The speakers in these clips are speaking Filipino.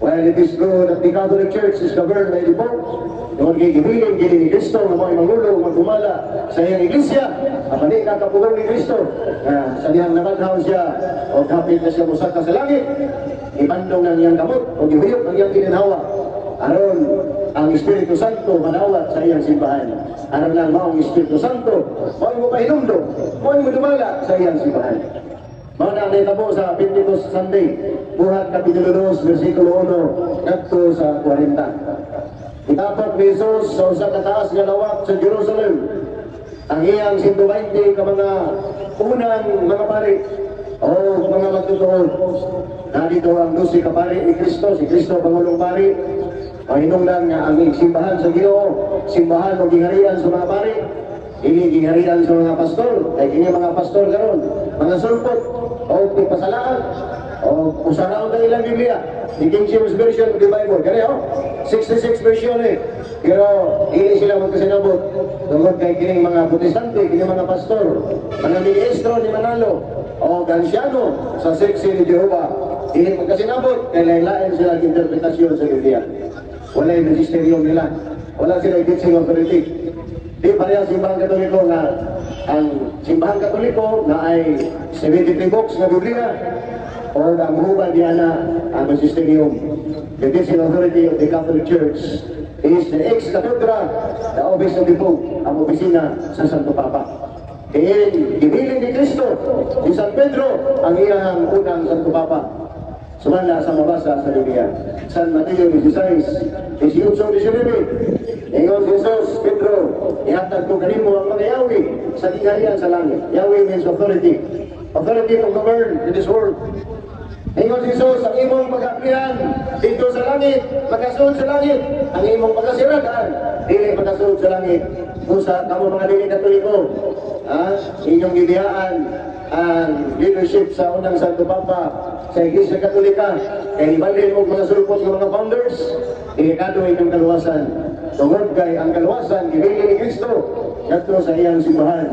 While it is true that the Catholic Church is governed by the Pope, yung gigibilin, gini ni Cristo, ng mga mangulo, magdumala sa iyang iglesia, apani kakapugong ni Cristo, sa diyang namadhaw siya, o kapit na siya musaka sa langit, ibandong ng iyang kamot, o gihuyok ang iyang kininhawa, aron ang Espiritu Santo manawat sa iyang simbahan. Aron lang maong Espiritu Santo, maong mo pahinumdo, maong mo dumala sa iyang simbahan. Mao na ang nahitabo sa Pentecost Sunday, buhat Kapitulo 2, versikulo 1, ngadto sa 40. Itapat ni Jesus sa usa ka taas nga lawak sa Jerusalem, ang iyang 120 ka mga unang mga pari o mga magtutuon. Narito ang 12 ka pari ni Kristo, si Kristo Pangulong Pari. Mahinungdan nga ang simbahan sa Ginoo, simbahan o gingharian sa mga pari, ini gingharian sa mga pastor, kay kini mga pastor karon, mga sulpot o pasalaan o usaraon ng ilang Biblia. Di King James Version of the Bible, kani 66 version pero hindi sila magkasinabot tungkol kay kining mga protestante, kining mga pastor, mga ministro ni Manalo o gansyano sa seksi ni Jehovah, hindi magkasinabot kay lain-lain sila ang interpretasyon sa Biblia. Wala yung magisterium nila, wala sila yung teaching authority. Di pareha simbahan Katoliko na ang simbahan Katoliko na ay 73 books na Biblia o ang hubad niya na ang magisterium. The teaching authority of the Catholic Church is the ex-cathedra, the office of the Pope, ang opisina sa Santo Papa. Kaya ibilin ni Cristo, si San Pedro, ang iyang unang Santo Papa. Sumala sa mabasa sa Biblia. San Mateo 16, 18, 19. Ingon Jesus, Pedro, ihatag ko kanimo ang mga Yahweh sa gingharian sa langit. Yahweh means authority. Authority to govern in this world. Ingon Jesus, ang imong pag-aplihan dito sa langit, magkasuod sa langit. Ang imong pagkasirataan, dili magkasuod sa langit. Kung sa kamo mga dili Katoliko, inyong gidiyaan ang leadership sa unang Santo Papa sa Iglesia Katolika, kaya ibalin mo mga sulpot ng mga founders, delikado inyong kaluwasan. Tungod kay ang kaluwasan, gibili ni Cristo, kato sa iyang simbahan,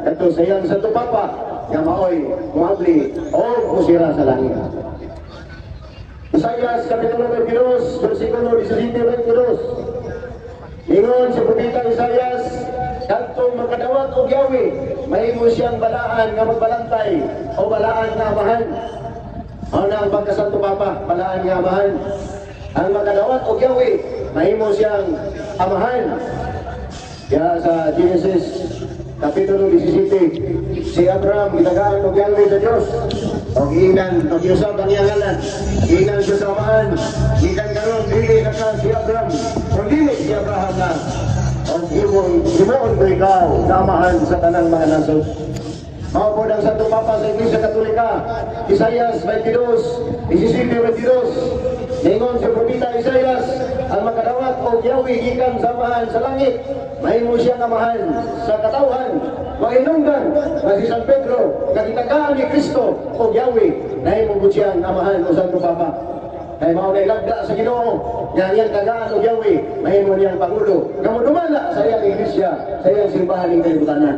kato sa iyang Santo Papa, nga maoy, muabli, o musira sa langit. Isaias, Kapitulo 22, versikulo 17-22. Ingon si Propeta Isaias, kantong magkadawat o Yahweh, mahimo siyang balaan nga magbalantay o balaan nga amahan. Ano na ang pagkasanto Papa, balaan nga amahan. Ang magkadawat o Yahweh, mahimo siyang amahan. Kaya sa Genesis Kapitulo 17, si Abraham ginagaan o Yahweh sa Diyos. O giinan, o giusap ang iyang ngalan, giinan siya sa amahan, gikan karon dili na ka si Abraham, o dili si Abraham na. O himoon ko ikaw, namahan sa tanang mga nasod. Maupod ang Santo Papa sa Iglesia Katolika, Isaias 22, 17-22. Ningon si Propeta Isaias, ang makadawat o Yahweh gikan sa amahan sa langit, mahimo siyang amahan sa katawhan, mahinungdan na si San Pedro, nakitagaan ni Cristo o Yahweh, mahimo po siyang amahan o Santo Papa. Kaya mao na ilagda sa Ginoo, nga iyang tagaan o Yahweh, mahimo niyang Pangulo, nga dumala sa iyang iglesia, sa iyang simbahan ng kalibutanan.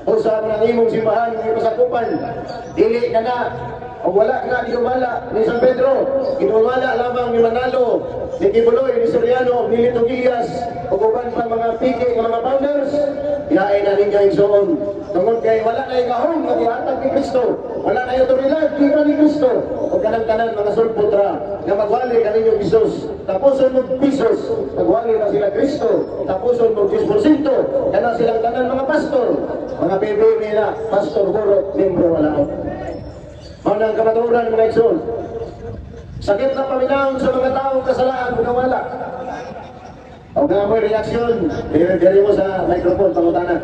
O sa mga imong simbahan, ng pasakupan, dili ka na, o wala na dumala ni San Pedro, dumala lamang ni Manalo, ni Kibuloy, ni Soriano, ni Lito Gilias, o kuban pa mga piki, mga founders, inaay na ninyo yung soon. Tungkol kay wala na yung kahong na dihatag ni Cristo, wala na yung otoridad, kita ni Cristo, o kanang-kanan mga sulputra, na magwali ka ninyo Isos, tapuson mo pisos, magwali na sila Cristo, tapuson mo 10%, kana silang tanan mga pastor, mga bebe nila, pastor, burot, membro, wala. Manang kamaturan mga igsoon. Sakit na paminahon sa mga taong kasalaan kung wala. O nga mo reaksyon, diri mo sa microphone, pangutana.